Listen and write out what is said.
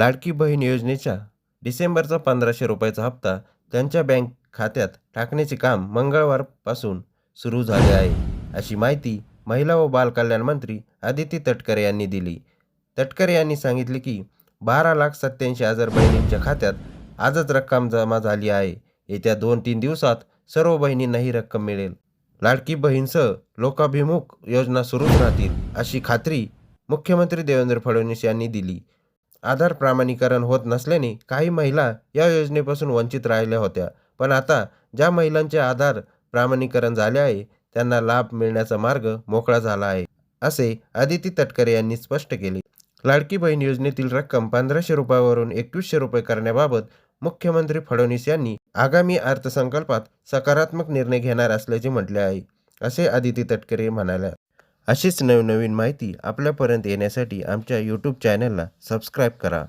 लाडकी बहीण योजनेच्या डिसेंबरचा 1500 रुपयाचा हप्ता त्यांच्या बँक खात्यात टाकण्याचे काम मंगळवारपासून सुरू झाले आहे, अशी माहिती महिला व बालकल्याण मंत्री आदिती तटकरे यांनी दिली. तटकरे यांनी सांगितले की 12,87,000 बहिणींच्या खात्यात आजच रक्कम जमा झाली आहे. येत्या 2-3 दिवसात सर्व बहिणींना ही रक्कम मिळेल. लाडकी बहीणसह लोकाभिमुख योजना सुरूच राहतील, अशी खात्री मुख्यमंत्री देवेंद्र फडणवीस यांनी दिली. आधार प्रमाणीकरण होत नसल्याने काही महिला या योजनेपासून वंचित राहिल्या होत्या, पण आता ज्या महिलांचे आधार प्रमाणीकरण झाले आहे त्यांना लाभ मिळण्याचा मार्ग मोकळा झाला आहे, असे आदिती तटकरे यांनी स्पष्ट केले. लाडकी बहीण योजनेतील रक्कम 1500 रुपयावरून 2100 रुपये करण्याबाबत मुख्यमंत्री फडणवीस यांनी आगामी अर्थसंकल्पात सकारात्मक निर्णय घेणार असल्याचे म्हटले आहे, असे आदिती तटकरे म्हणाल्या. अशीच नवनवीन माहिती आपल्यापर्यंत येण्यासाठी आमच्या यूट्यूब चॅनलला सबस्क्राईब करा.